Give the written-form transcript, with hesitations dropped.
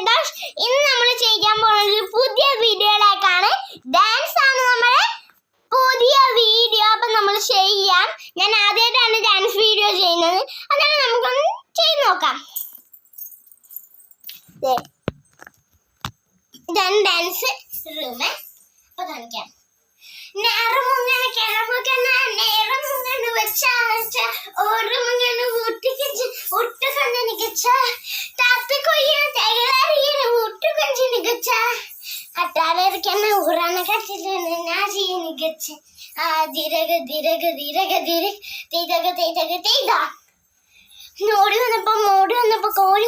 വേദാഷ്. ഇന്ന് നമ്മൾ ചെയ്യാൻ പോകുന്നത് പുതിയ വീഡിയോയിലേക്കാണ്. ഡാൻസ് ആണ് നമ്മുടെ പുതിയ വീഡിയോ. അപ്പൊ നമ്മൾ ചെയ്യാം. ഞാൻ ആദ്യമായിട്ടാണ് ഡാൻസ് വീഡിയോ ചെയ്യുന്നത്. അതാണ് നമുക്കൊന്ന് ചെയ്ത് നോക്കാം. ഇതാണ് ഡാൻസ് റൂം. അപ്പൊ കാണിക്കാം. നേരമുങ്ങനെ കിഴമുകന നേരമുങ്ങനെ വെച്ചാച്ച ഓരമുങ്ങനെ ഊട്ടിക്കഞ്ചി ഒട്ടുകഞ്ചനികച്ച താത്തിക്കൊയ്യ തകലാരിയെ ഒട്ടുകഞ്ചനികച്ച കട്ടാലിരിക്കുന്ന ഊറാന കട്ടിലാണ് നാജിനികച്ച ആ ദിരക ദിരക ദിരക ദിരക തീതക തീതക തീത ഓടി വന്നപ്പോ കോഴി